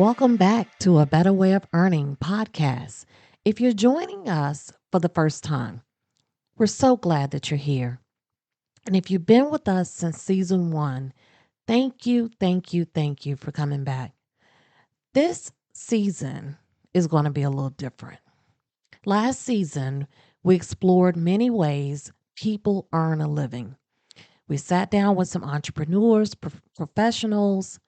Welcome back to A Better Way of Earning podcast. If you're joining us for the first time, we're so glad that you're here. And if you've been with us since season one, thank you for coming back. This season is going to be a little different. Last season, we explored many ways people earn a living. We sat down with some entrepreneurs, professionals,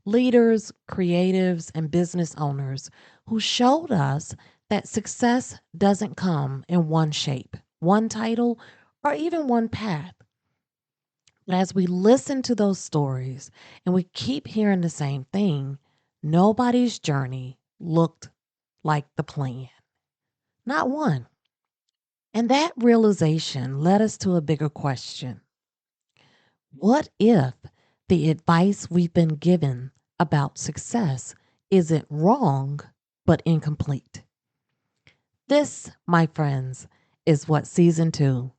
leaders, creatives, and business owners who showed us that success doesn't come in one shape, one title, or even one path. But as we listen to those stories and we keep hearing the same thing, nobody's journey looked like the plan. Not one. And that realization led us to a bigger question. What if the advice we've been given about success isn't wrong, but incomplete? This, my friends, is what season two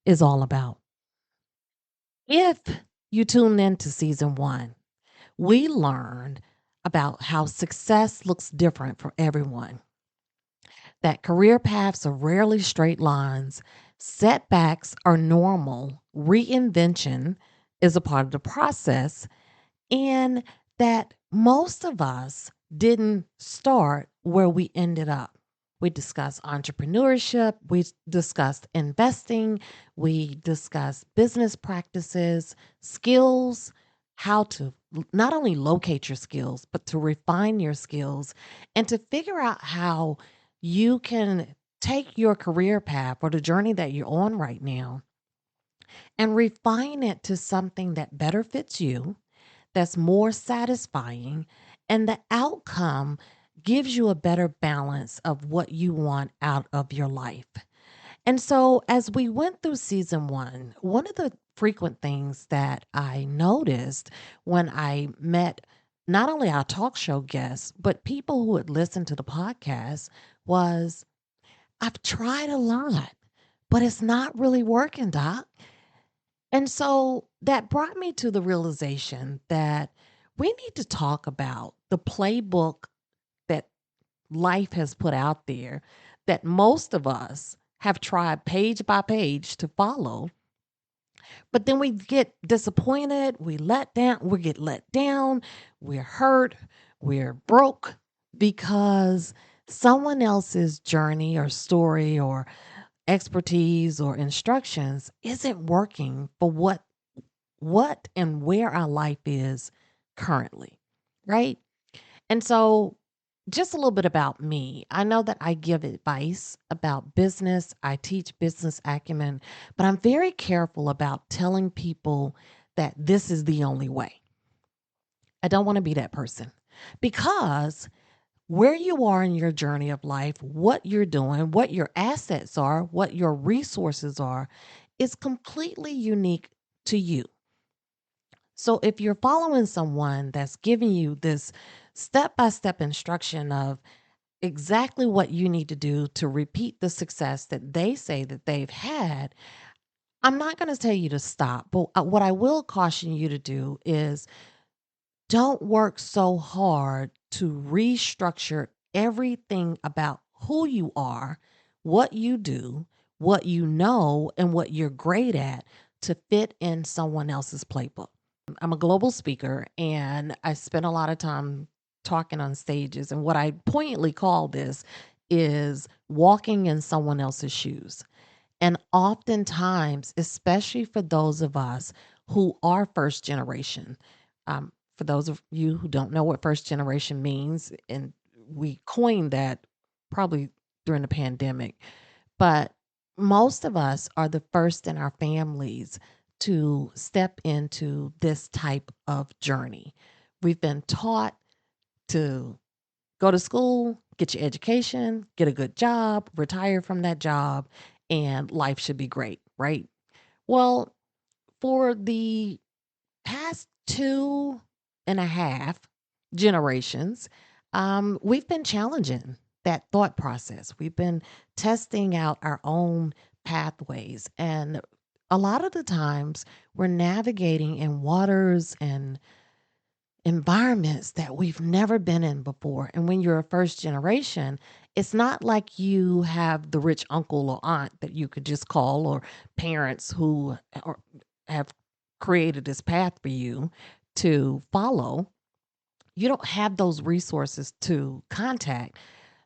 is all about. If you tuned into season one, we learned about how success looks different for everyone, that career paths are rarely straight lines, setbacks are normal, reinvention is a part of the process, and that most of us didn't start where we ended up. We discussed entrepreneurship, we discussed investing, we discussed business practices, skills, how to not only locate your skills, but to refine your skills and to figure out how you can take your career path or the journey that you're on right now and refine it to something that better fits you, that's more satisfying, and the outcome gives you a better balance of what you want out of your life. And so, as we went through season one of the frequent things that I noticed when I met not only our talk show guests, but people who had listened to the podcast was, I've tried a lot, but it's not really working, Doc. And so that brought me to the realization that we need to talk about the playbook that life has put out there that most of us have tried page by page to follow. But then we get disappointed, we get let down, we're hurt, we're broke because someone else's journey or story or expertise or instructions isn't working for what and where our life is currently, right? And so, just a little bit about me. I know that I give advice about business, I teach business acumen, but I'm very careful about telling people that this is the only way. I don't want to be that person because where you are in your journey of life, what you're doing, what your assets are, what your resources are, is completely unique to you. So if you're following someone that's giving you this step by step instruction of exactly what you need to do to repeat the success that they say that they've had, I'm not going to tell you to stop. But what I will caution you to do is don't work so hard to restructure everything about who you are, what you do, what you know, and what you're great at to fit in someone else's playbook. I'm a global speaker and I spend a lot of time talking on stages. And what I poignantly call this is walking in someone else's shoes. And oftentimes, especially for those of us who are first generation, for those of you who don't know what first generation means, and we coined that probably during the pandemic, but most of us are the first in our families to step into this type of journey. We've been taught to go to school, get your education, get a good job, retire from that job, and life should be great, right? Well, for the past two and a half generations, we've been challenging that thought process. We've been testing out our own pathways. And a lot of the times we're navigating in waters and environments that we've never been in before. And when you're a first generation, it's not like you have the rich uncle or aunt that you could just call, or parents who have created this path for you to follow. You don't have those resources to contact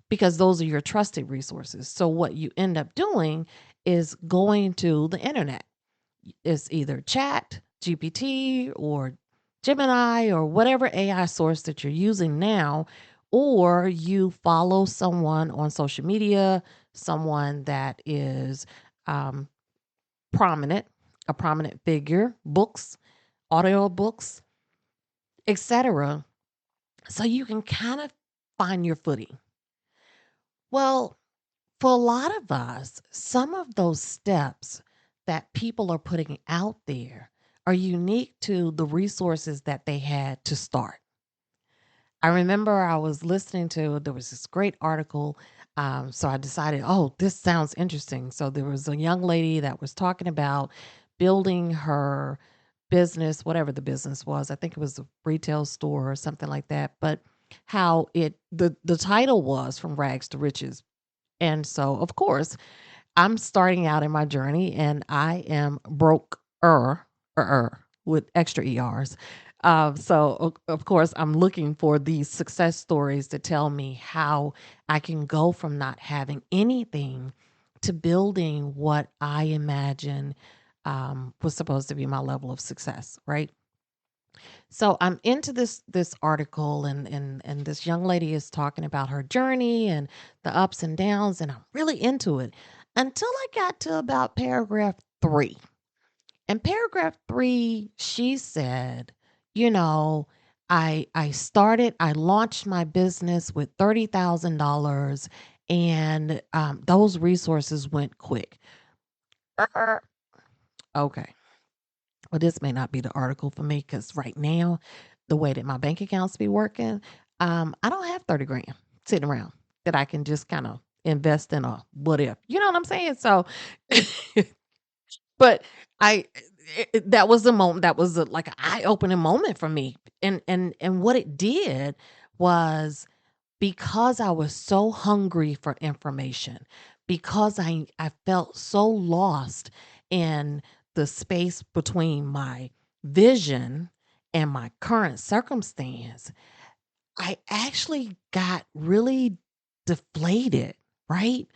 because those are your trusted resources. So, what you end up doing is going to the internet. It's either Chat, GPT, or Gemini, or whatever AI source that you're using now, or you follow someone on social media, someone that is um, prominent, a prominent figure, books, audio books, etc. So you can kind of find your footing. Well, for a lot of us, some of those steps that people are putting out there are unique to the resources that they had to start. I remember I was listening to, there was this great article. So I decided, oh, this sounds interesting. So there was a young lady that was talking about building her business, whatever the business was. I think it was a retail store or something like that. But how the title was From Rags to Riches. And so, of course, I'm starting out in my journey and I am broke with extra ERs. So, of course, I'm looking for these success stories to tell me how I can go from not having anything to building what I imagine was supposed to be my level of success, right? So I'm into this article, and this young lady is talking about her journey and the ups and downs, and I'm really into it until I got to about paragraph 3. In paragraph 3, she said, you know, I launched my business with $30,000, and those resources went quick. Er, Okay. Well, this may not be the article for me because right now, the way that my bank accounts be working, I don't have 30 grand sitting around that I can just kind of invest in a what if. You know what I'm saying? So, but I, that was the moment, that was like an eye opening moment for me. And what it did was, because I was so hungry for information, because I felt so lost in the space between my vision and my current circumstance, I actually got really deflated, right?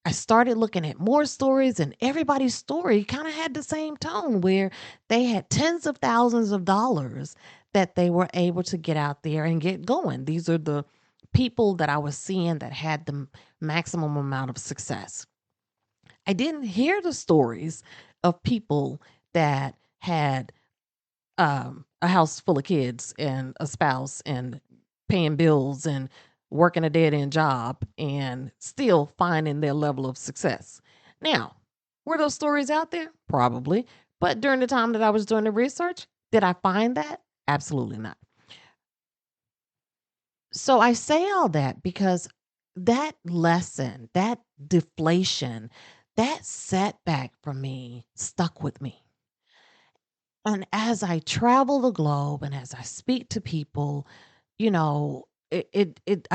I started looking at more stories, and everybody's story kind of had the same tone where they had tens of thousands of dollars that they were able to get out there and get going. These are the people that I was seeing that had the maximum amount of success. I didn't hear the stories of people that had a house full of kids and a spouse and paying bills and working a dead end job and still finding their level of success. Now, were those stories out there? Probably. But during the time that I was doing the research, did I find that? Absolutely not. So I say all that because that lesson, that deflation, that setback for me stuck with me. And as I travel the globe and as I speak to people, I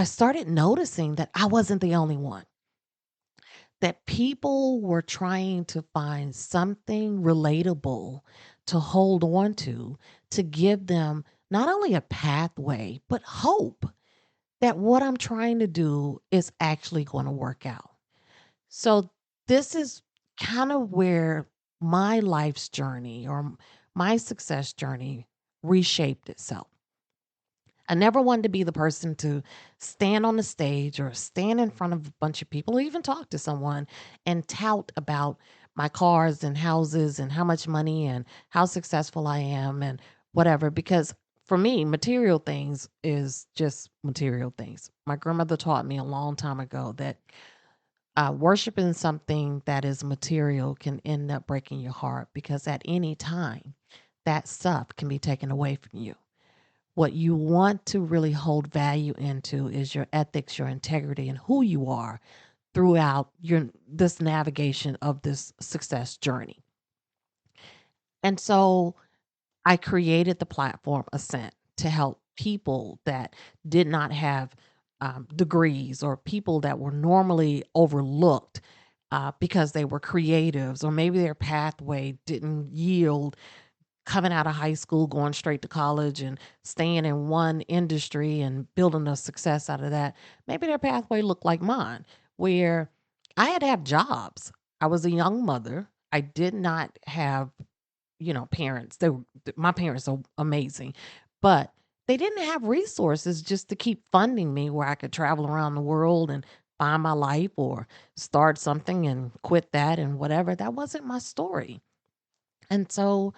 started noticing that I wasn't the only one. That people were trying to find something relatable to hold on to give them not only a pathway, but hope that what I'm trying to do is actually going to work out. So this is kind of where my life's journey, or my success journey, reshaped itself. I never wanted to be the person to stand on the stage or stand in front of a bunch of people or even talk to someone and tout about my cars and houses and how much money and how successful I am and whatever. Because for me, material things is just material things. My grandmother taught me a long time ago that worshiping something that is material can end up breaking your heart, because at any time that stuff can be taken away from you. What you want to really hold value into is your ethics, your integrity, and who you are throughout your this navigation of this success journey. And so I created the platform Ascent to help people that did not have degrees, or people that were normally overlooked because they were creatives, or maybe their pathway didn't yield coming out of high school, going straight to college and staying in one industry and building a success out of that. Maybe their pathway looked like mine, where I had to have jobs. I was a young mother. I did not have, parents. My parents are amazing, but they didn't have resources just to keep funding me where I could travel around the world and find my life, or start something and quit that and whatever. That wasn't my story. And so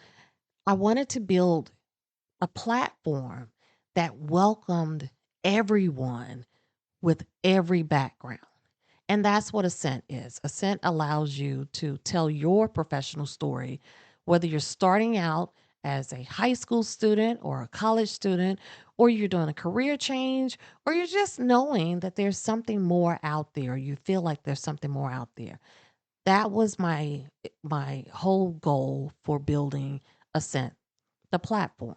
I wanted to build a platform that welcomed everyone with every background. And that's what Ascent is. Ascent allows you to tell your professional story, whether you're starting out as a high school student or a college student, or you're doing a career change, or you're just knowing that there's something more out there. You feel like there's something more out there. That was my whole goal for building Ascent, the platform.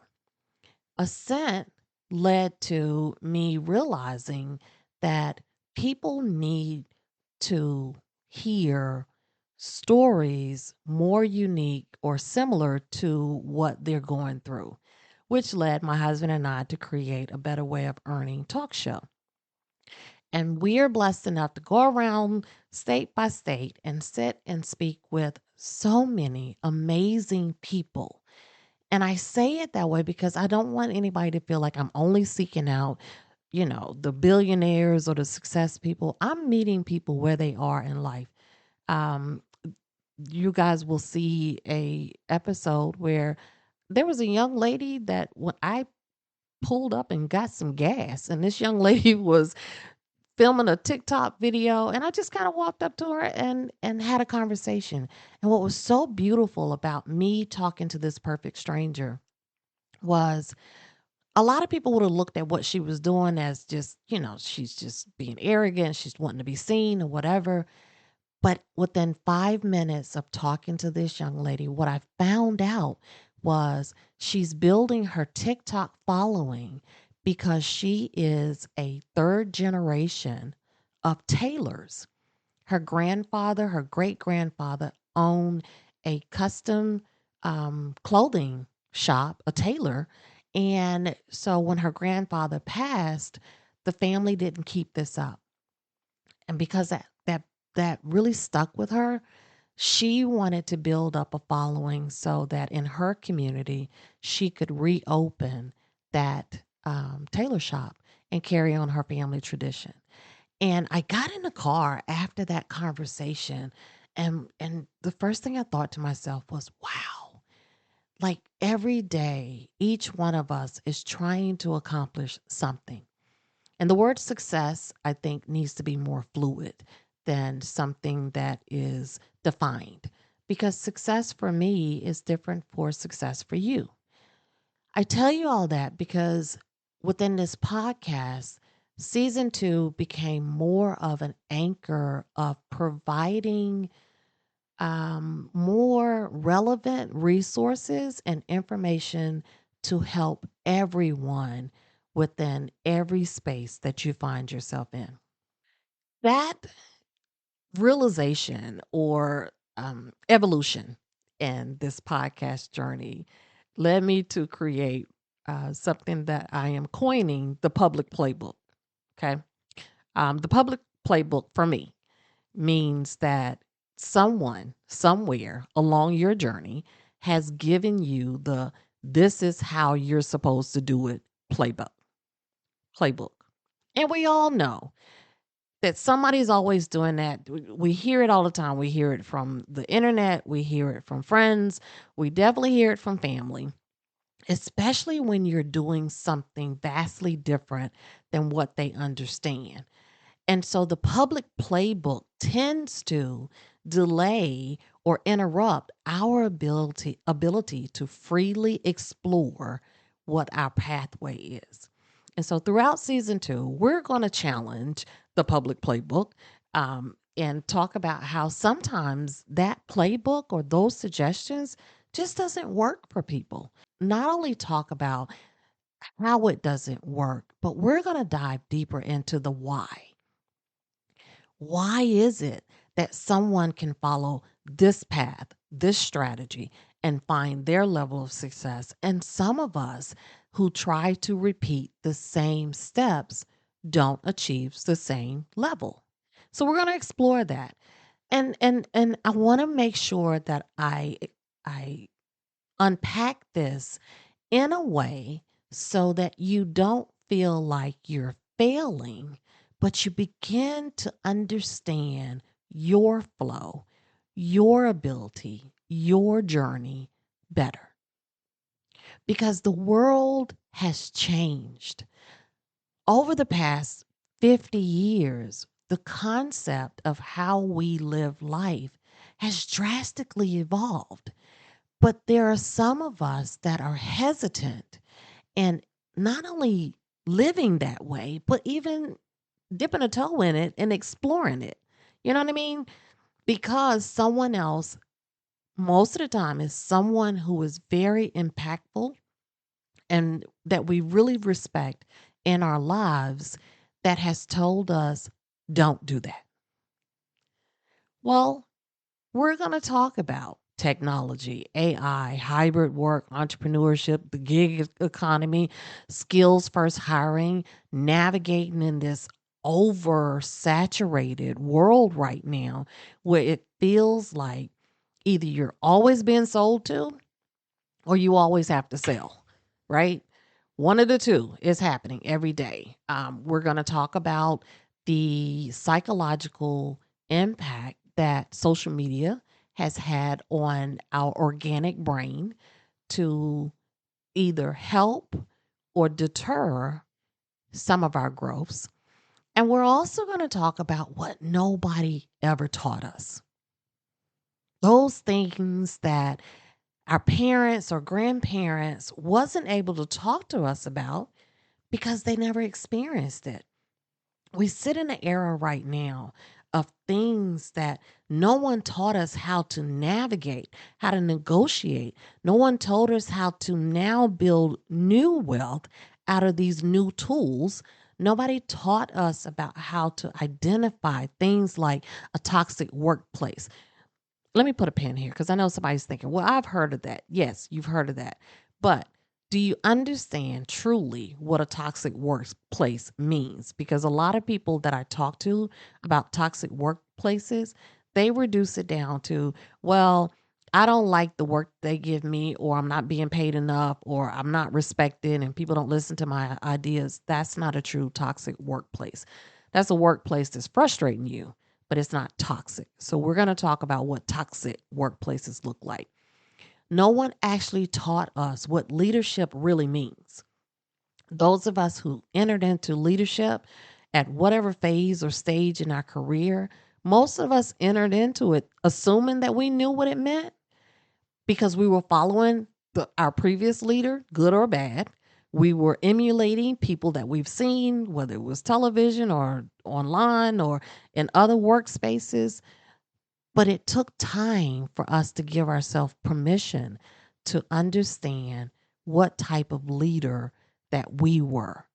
Ascent led to me realizing that people need to hear stories more unique or similar to what they're going through, which led my husband and I to create a better way of earning talk show. And we are blessed enough to go around state by state and sit and speak with so many amazing people. And I say it that way because I don't want anybody to feel like I'm only seeking out, the billionaires or the success people. I'm meeting people where they are in life. Um, you guys will see a episode where there was a young lady that when I pulled up and got some gas, and this young lady was filming a TikTok video, and I just kind of walked up to her and had a conversation. And what was so beautiful about me talking to this perfect stranger was a lot of people would have looked at what she was doing as just, she's just being arrogant, she's wanting to be seen or whatever. But within 5 minutes of talking to this young lady, what I found out was she's building her TikTok following because she is a third generation of tailors. Her grandfather, her great grandfather owned a custom clothing shop, a tailor. And so when her grandfather passed, the family didn't keep this up. And because that really stuck with her, she wanted to build up a following so that in her community she could reopen that tailor shop and carry on her family tradition. And I got in the car after that conversation, and the first thing I thought to myself was, wow, like every day, each one of us is trying to accomplish something. And the word success, I think, needs to be more fluid than something that is defined, because success for me is different for success for you. I tell you all that because within this podcast, season two became more of an anchor of providing more relevant resources and information to help everyone within every space that you find yourself in. That realization or evolution in this podcast journey led me to create something that I am coining the public playbook. Okay. The public playbook for me means that someone somewhere along your journey has given you the this is how you're supposed to do it playbook. And we all know that somebody's always doing that. We hear it all the time. We hear it from the internet, we hear it from friends, we definitely hear it from family, especially when you're doing something vastly different than what they understand. And so the public playbook tends to delay or interrupt our ability to freely explore what our pathway is. And so throughout season two, we're going to challenge the public playbook and talk about how sometimes that playbook or those suggestions just doesn't work for people. Not only talk about how it doesn't work, but we're going to dive deeper into the why. Why is it that someone can follow this path, this strategy, and find their level of success? And some of us who try to repeat the same steps don't achieve the same level. So we're going to explore that. And I want to make sure that I unpack this in a way so that you don't feel like you're failing, but you begin to understand your flow, your ability, your journey better. Because the world has changed. Over the past 50 years, the concept of how we live life has drastically evolved. But there are some of us that are hesitant and not only living that way, but even dipping a toe in it and exploring it. You know what I mean? Because someone else, most of the time, is someone who is very impactful and that we really respect in our lives that has told us, don't do that. Well, we're going to talk about technology, AI, hybrid work, entrepreneurship, the gig economy, skills first hiring, navigating in this oversaturated world right now where it feels like either you're always being sold to or you always have to sell, right? One of the two is happening every day. We're going to talk about the psychological impact that social media has had on our organic brain to either help or deter some of our growths. And we're also going to talk about what nobody ever taught us. Those things that our parents or grandparents wasn't able to talk to us about because they never experienced it. We sit in an era right now of things that no one taught us how to navigate, how to negotiate. No one told us how to now build new wealth out of these new tools. Nobody taught us about how to identify things like a toxic workplace. Let me put a pin here because I know somebody's thinking, well, I've heard of that. Yes, you've heard of that. But do you understand truly what a toxic workplace means? Because a lot of people that I talk to about toxic workplaces, they reduce it down to, well, I don't like the work they give me, or I'm not being paid enough, or I'm not respected, and people don't listen to my ideas. That's not a true toxic workplace. That's a workplace that's frustrating you, but it's not toxic. So we're going to talk about what toxic workplaces look like. No one actually taught us what leadership really means. Those of us who entered into leadership at whatever phase or stage in our career, most of us entered into it assuming that we knew what it meant because we were following our previous leader, good or bad. We were emulating people that we've seen, whether it was television or online or in other workspaces. But it took time for us to give ourselves permission to understand what type of leader that we were.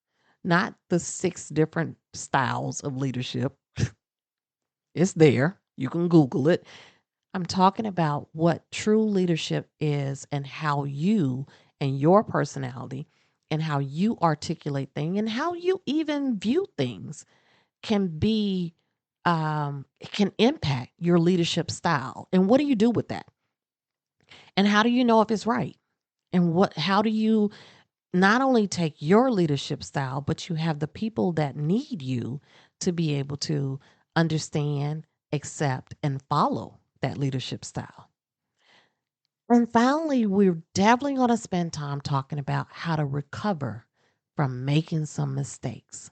Not the 6 different styles of leadership. It's there. You can Google it. I'm talking about what true leadership is and how you and your personality and how you articulate things and how you even view things can be it can impact your leadership style. And what do you do with that? And how do you know if it's right? And how do you not only take your leadership style, but you have the people that need you to be able to understand, accept, and follow that leadership style. And finally, we're definitely going to spend time talking about how to recover from making some mistakes.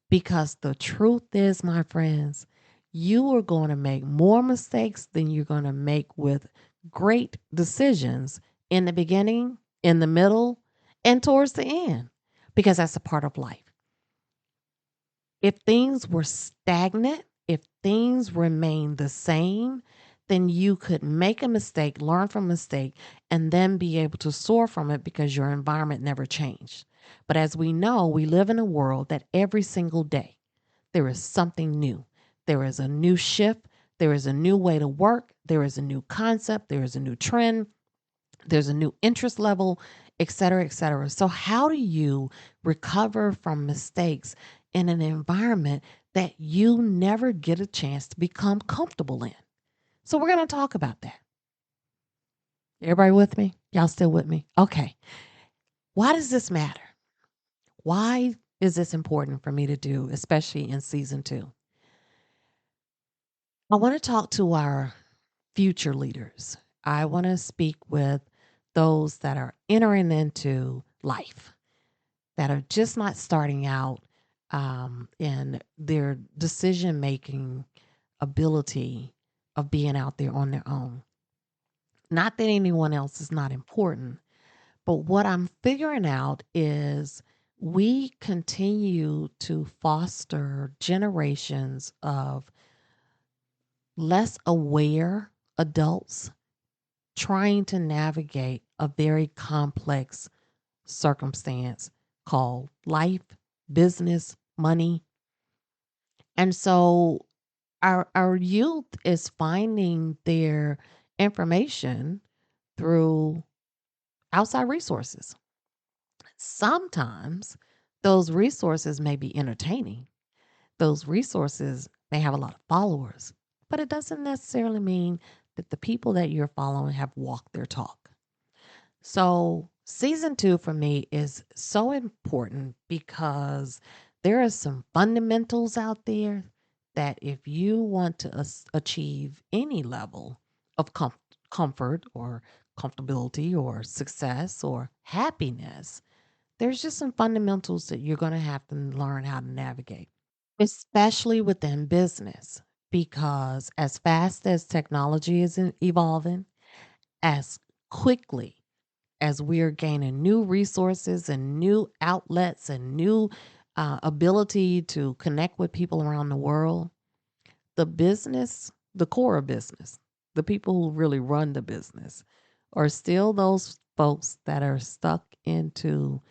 Because the truth is, my friends, you are going to make more mistakes than you're going to make with great decisions in the beginning, in the middle, and towards the end, because that's a part of life. If things were stagnant, if things remain the same, then you could make a mistake, learn from a mistake, and then be able to soar from it because your environment never changed. But as we know, we live in a world that every single day there is something new. There is a new shift. There is a new way to work. There is a new concept. There is a new trend. There's a new interest level, et cetera, et cetera. So, how do you recover from mistakes in an environment that you never get a chance to become comfortable in? So, we're going to talk about that. Everybody with me? Y'all still with me? Okay. Why does this matter? Why is this important for me to do, especially in season 2? I want to talk to our future leaders. I want to speak with those that are entering into life, that are just not starting out in their decision making ability of being out there on their own. Not that anyone else is not important, but what I'm figuring out is we continue to foster generations of less aware adults trying to navigate a very complex circumstance called life, business, money. And so our youth is finding their information through outside resources. Sometimes those resources may be entertaining. Those resources may have a lot of followers, but it doesn't necessarily mean that the people that you're following have walked their talk. So, season 2 for me is so important because there are some fundamentals out there that if you want to achieve any level of comfort or comfortability or success or happiness, there's just some fundamentals that you're going to have to learn how to navigate, especially within business, because as fast as technology is evolving, as quickly as we're gaining new resources and new outlets and new ability to connect with people around the world, the business, the core of business, the people who really run the business are still those folks that are stuck into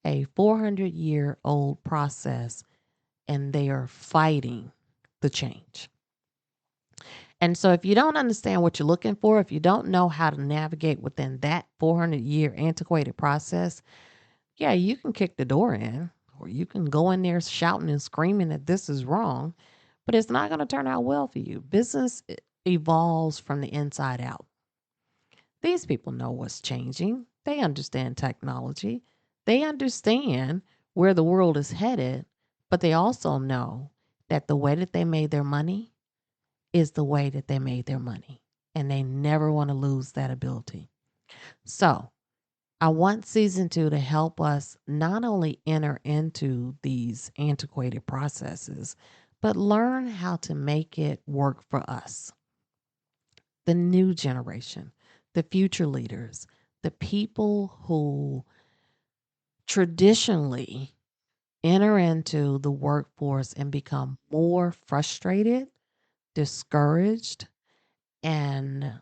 a 400-year-old process and they are fighting the change. And so, if you don't understand what you're looking for, if you don't know how to navigate within that 400-year antiquated process, yeah, you can kick the door in or you can go in there shouting and screaming that this is wrong, but it's not going to turn out well for you. Business evolves from the inside out. These people know what's changing, they understand technology, they understand where the world is headed, but they also know that the way that they made their money is the way that they made their money. And they never want to lose that ability. So I want season 2 to help us not only enter into these antiquated processes, but learn how to make it work for us, the new generation, the future leaders, the people who traditionally enter into the workforce and become more frustrated, discouraged, and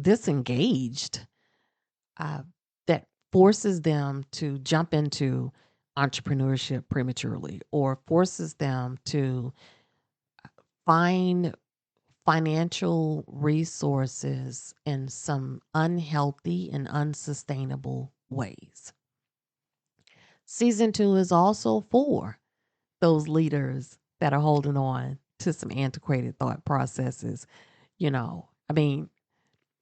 disengaged, uh, that forces them to jump into entrepreneurship prematurely or forces them to find financial resources in some unhealthy and unsustainable ways. Season 2 is also for those leaders that are holding on to some antiquated thought processes. I mean,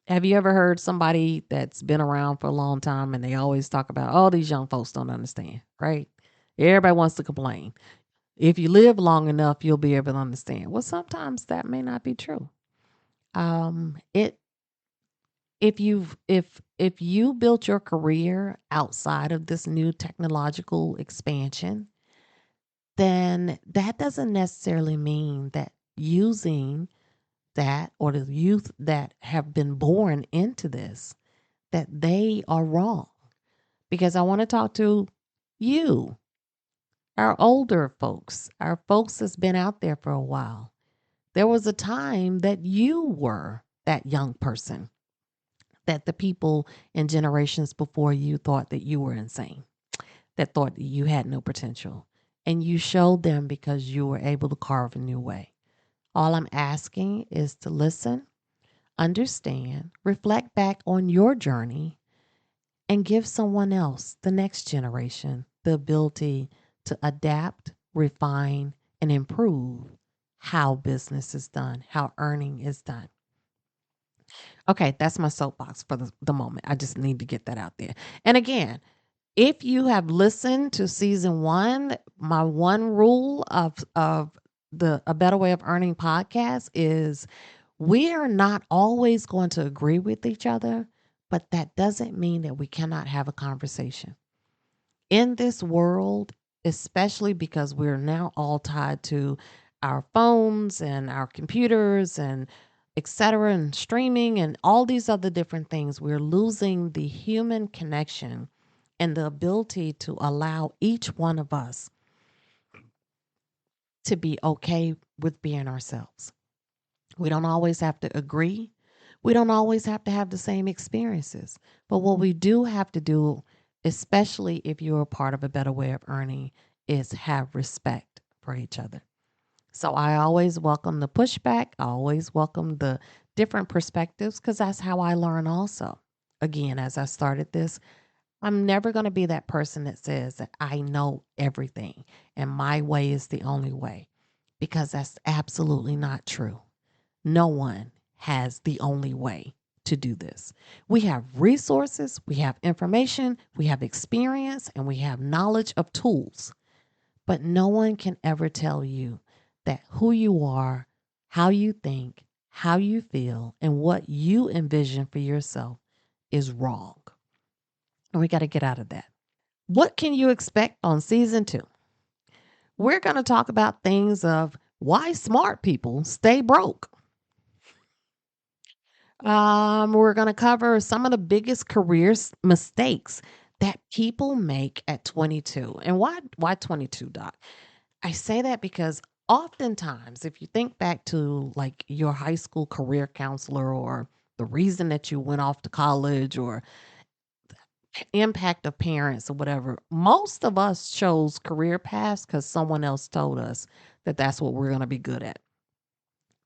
have you ever heard somebody that's been around for a long time and they always talk about, oh, these young folks don't understand, right? Everybody wants to complain. If you live long enough, you'll be able to understand. Well, sometimes that may not be true. It if you built your career outside of this new technological expansion, then that doesn't necessarily mean that using that or the youth that have been born into this, that they are wrong. Because I want to talk to you, our older folks, our folks that's been out there for a while. There was a time that you were that young person that the people in generations before you thought that you were insane. that thought that you had no potential. And you showed them because you were able to carve a new way. All I'm asking is to listen, understand, reflect back on your journey, and give someone else, the next generation, the ability to adapt, refine, and improve how business is done, how earning is done. Okay, that's my soapbox for the moment. I just need to get that out there. And again, if you have listened to season one, my one rule of the A Better Way of Earning podcast is we are not always going to agree with each other, but that doesn't mean that we cannot have a conversation. In this world, especially because we're now all tied to our phones and our computers and et cetera, and streaming and all these other different things, we're losing the human connection and the ability to allow each one of us to be okay with being ourselves. We don't always have to agree. We don't always have to have the same experiences. But what we do have to do, especially if you're a part of a better way of earning, is have respect for each other. So I always welcome the pushback. I always welcome the different perspectives because that's how I learn also. Again, as I started this, I'm never going to be that person that says that I know everything and my way is the only way because that's absolutely not true. No one has the only way to do this. We have resources, we have information, we have experience, and we have knowledge of tools. But no one can ever tell you that who you are, how you think, how you feel, and what you envision for yourself is wrong. And we got to get out of that. What can you expect on season two? We're going to talk about things of why smart people stay broke. We're going to cover some of the biggest mistakes that people make at 22. And why 22, Doc? I say that because oftentimes, if you think back to like your high school career counselor or the reason that you went off to college or impact of parents or whatever, most of us chose career paths because someone else told us that that's what we're going to be good at.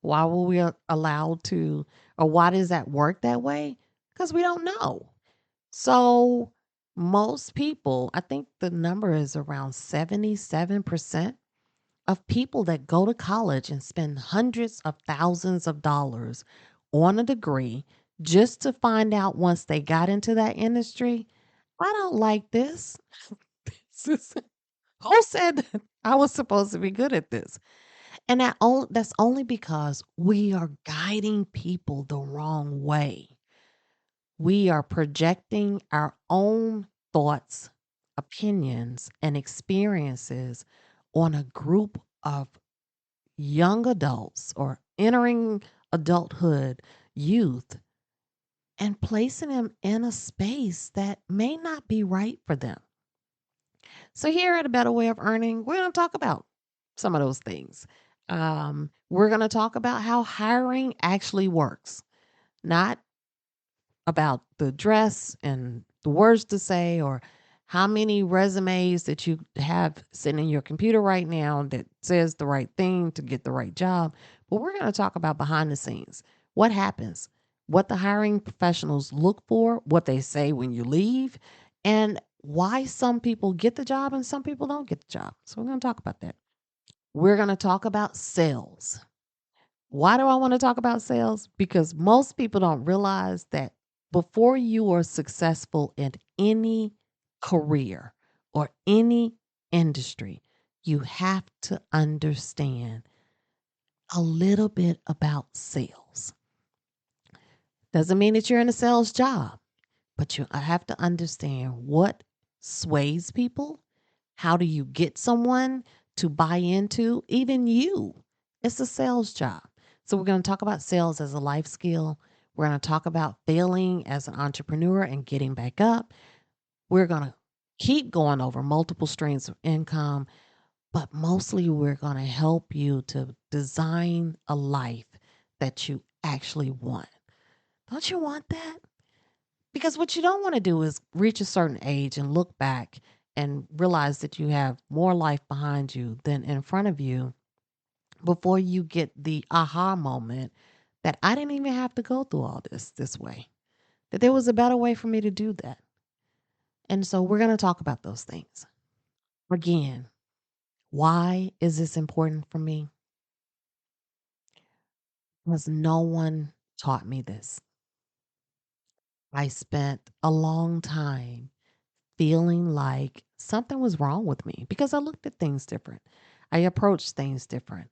Why were we allowed to, or why does that work that way? Because we don't know. So, most people, I think the number is around 77% of people that go to college and spend hundreds of thousands of dollars on a degree just to find out once they got into that industry, I don't like this. Who said that I was supposed to be good at this? And that's only because we are guiding people the wrong way. We are projecting our own thoughts, opinions, and experiences on a group of young adults or entering adulthood youth and placing them in a space that may not be right for them. So, here at A Better Way of Earning, we're going to talk about some of those things. We're going to talk about how hiring actually works, not about the dress and the words to say or how many resumes that you have sitting in your computer right now that says the right thing to get the right job. But we're going to talk about behind the scenes. What happens? What the hiring professionals look for, what they say when you leave, and why some people get the job and some people don't get the job. So we're going to talk about that. We're going to talk about sales. Why do I want to talk about sales? Because most people don't realize that before you are successful in any career or any industry, you have to understand a little bit about sales. Doesn't mean that you're in a sales job, but you have to understand what sways people. How do you get someone to buy into even you? It's a sales job. So, we're going to talk about sales as a life skill. We're going to talk about failing as an entrepreneur and getting back up. We're going to keep going over multiple streams of income, but mostly we're going to help you to design a life that you actually want. Don't you want that? Because what you don't want to do is reach a certain age and look back and realize that you have more life behind you than in front of you before you get the aha moment that I didn't even have to go through all this way, that there was a better way for me to do that. And so we're going to talk about those things. Again, why is this important for me? Because no one taught me this. I spent a long time feeling like something was wrong with me because I looked at things different. I approached things different.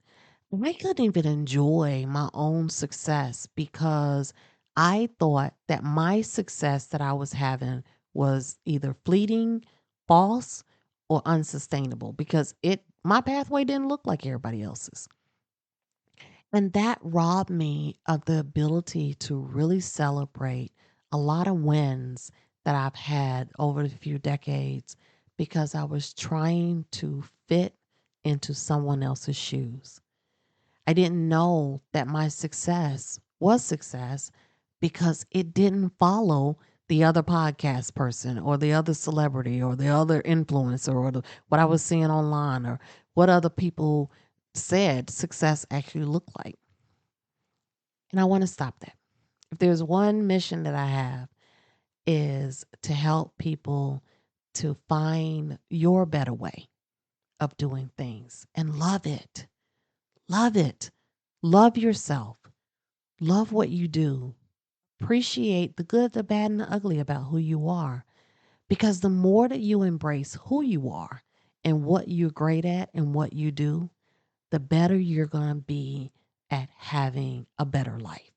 I couldn't even enjoy my own success because I thought that my success that I was having was either fleeting, false, or unsustainable because it my pathway didn't look like everybody else's. And that robbed me of the ability to really celebrate a lot of wins that I've had over the few decades because I was trying to fit into someone else's shoes. I didn't know that my success was success because it didn't follow the other podcast person or the other celebrity or the other influencer or what I was seeing online or what other people said success actually looked like. And I want to stop that. If there's one mission that I have is to help people to find your better way of doing things and love it. Love it. Love yourself. Love what you do. Appreciate the good, the bad, and the ugly about who you are. Because the more that you embrace who you are and what you're great at and what you do, the better you're going to be at having a better life.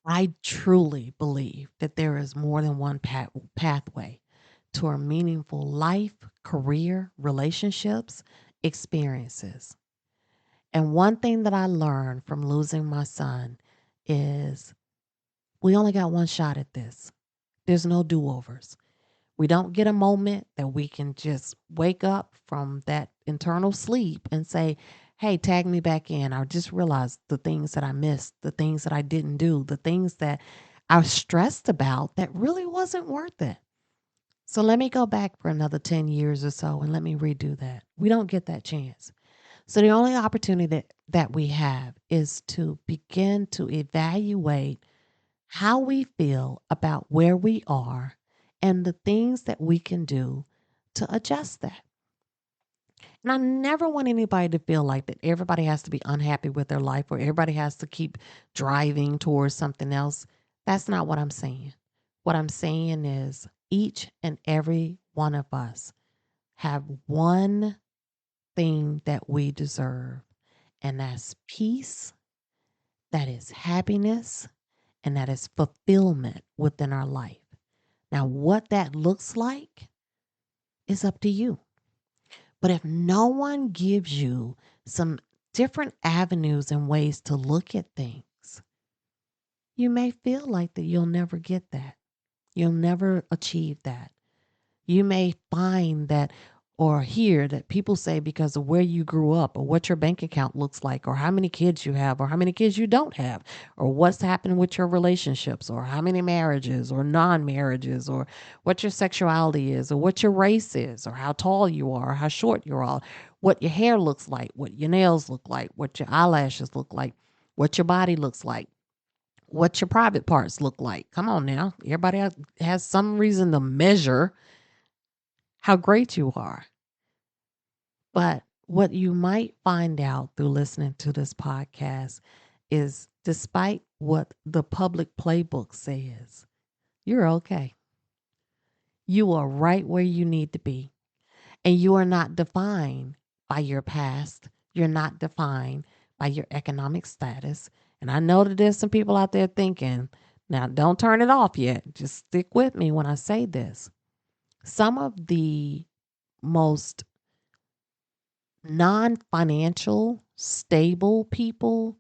I truly believe that there is more than one pathway to a meaningful life, career, relationships, experiences. And one thing that I learned from losing my son is we only got one shot at this. There's no do overs. We don't get a moment that we can just wake up from that internal sleep and say, hey, tag me back in. I just realized the things that I missed, the things that I didn't do, the things that I was stressed about that really wasn't worth it. So let me go back for another 10 years or so and let me redo that. We don't get that chance. So the only opportunity that we have is to begin to evaluate how we feel about where we are and the things that we can do to adjust that. And I never want anybody to feel like that everybody has to be unhappy with their life or everybody has to keep driving towards something else. That's not what I'm saying. What I'm saying is each and every one of us have one thing that we deserve, and that's peace, that is happiness, and that is fulfillment within our life. Now, what that looks like is up to you. But if no one gives you some different avenues and ways to look at things, you may feel like that you'll never get that. You'll never achieve that. You may find that or hear that people say because of where you grew up or what your bank account looks like or how many kids you have or how many kids you don't have or what's happened with your relationships or how many marriages or non-marriages or what your sexuality is or what your race is or how tall you are or how short you are, what your hair looks like, what your nails look like, what your eyelashes look like, what your body looks like, what your private parts look like. Come on now. Everybody has some reason to measure how great you are. But what you might find out through listening to this podcast is despite what the public playbook says, you're okay. You are right where you need to be. And you are not defined by your past. You're not defined by your economic status. And I know that there's some people out there thinking, now don't turn it off yet. Just stick with me when I say this. Some of the most non-financial, stable people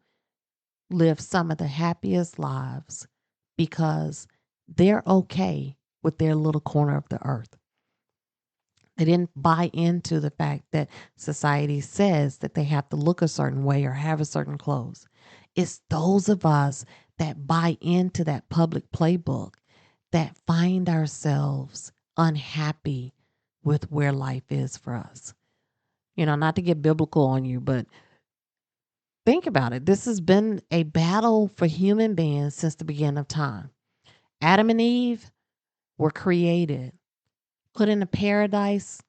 live some of the happiest lives because they're okay with their little corner of the earth. They didn't buy into the fact that society says that they have to look a certain way or have a certain clothes. It's those of us that buy into that public playbook that find ourselves unhappy with where life is for us. Not to get biblical on you, but think about it. This has been a battle for human beings since the beginning of time. Adam and Eve were created, put in a paradise,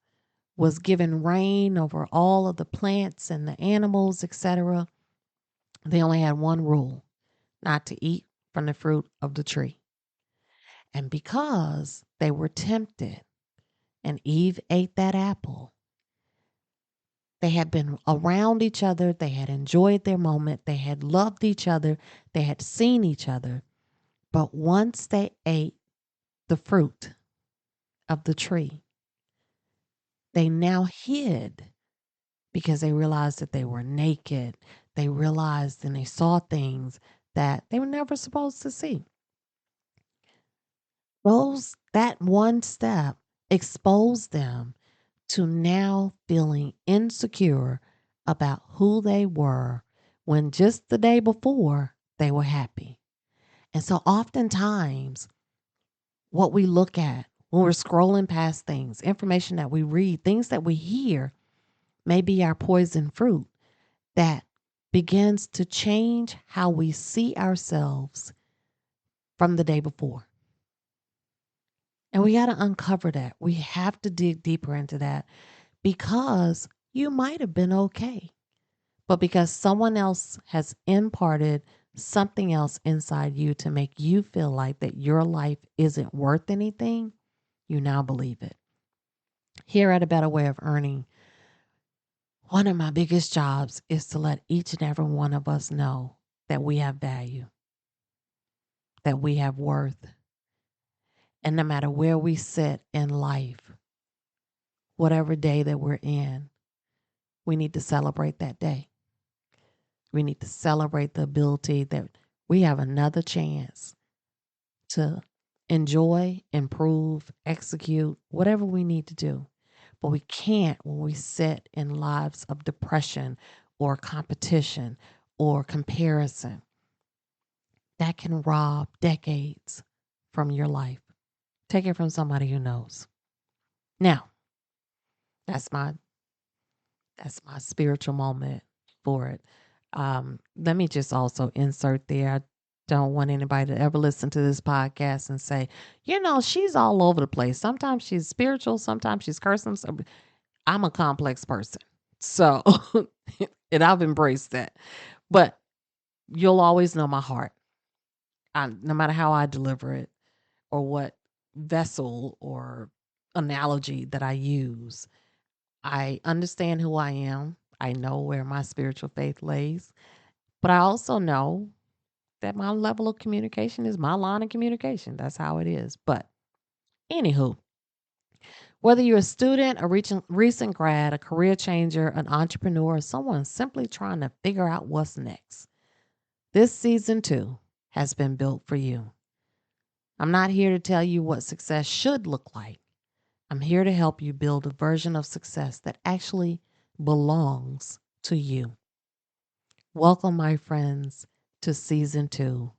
was given reign over all of the plants and the animals, etc. They only had one rule: not to eat from the fruit of the tree. And because they were tempted and Eve ate that apple, they had been around each other. They had enjoyed their moment. They had loved each other. They had seen each other. But once they ate the fruit of the tree, they now hid because they realized that they were naked. They realized and they saw things that they were never supposed to see. That one step exposed them to now feeling insecure about who they were when just the day before they were happy. And so oftentimes what we look at when we're scrolling past things, information that we read, things that we hear may be our poison fruit that begins to change how we see ourselves from the day before. And we got to uncover that. We have to dig deeper into that because you might have been okay, but because someone else has imparted something else inside you to make you feel like that your life isn't worth anything, you now believe it. Here at A Better Way of Earning, one of my biggest jobs is to let each and every one of us know that we have value, that we have worth. And no matter where we sit in life, whatever day that we're in, we need to celebrate that day. We need to celebrate the ability that we have another chance to enjoy, improve, execute, whatever we need to do. But we can't when we sit in lives of depression or competition or comparison. That can rob decades from your life. Take it from somebody who knows. Now, that's my spiritual moment for it. Let me just also insert there. I don't want anybody to ever listen to this podcast and say, she's all over the place. Sometimes she's spiritual, sometimes she's cursing. I'm a complex person. So, and I've embraced that. But you'll always know my heart. No matter how I deliver it or what vessel or analogy that I use, I understand who I am. I know where my spiritual faith lays. But I also know that my level of communication is my line of communication. That's how it is. But anywho, whether you're a student, a recent grad, a career changer, an entrepreneur, or someone simply trying to figure out what's next, this season 2 has been built for you. I'm not here to tell you what success should look like. I'm here to help you build a version of success that actually belongs to you. Welcome, my friends, to season 2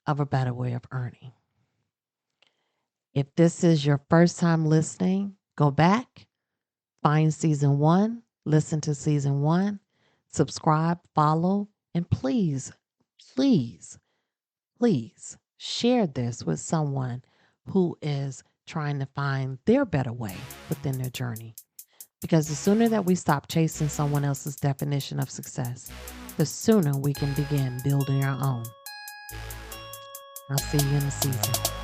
of A Better Way of Earning. If this is your first time listening, go back, find season 1, listen to season 1, subscribe, follow, and please, please, please share this with someone who is trying to find their better way within their journey. Because the sooner that we stop chasing someone else's definition of success, the sooner we can begin building our own. I'll see you in the season.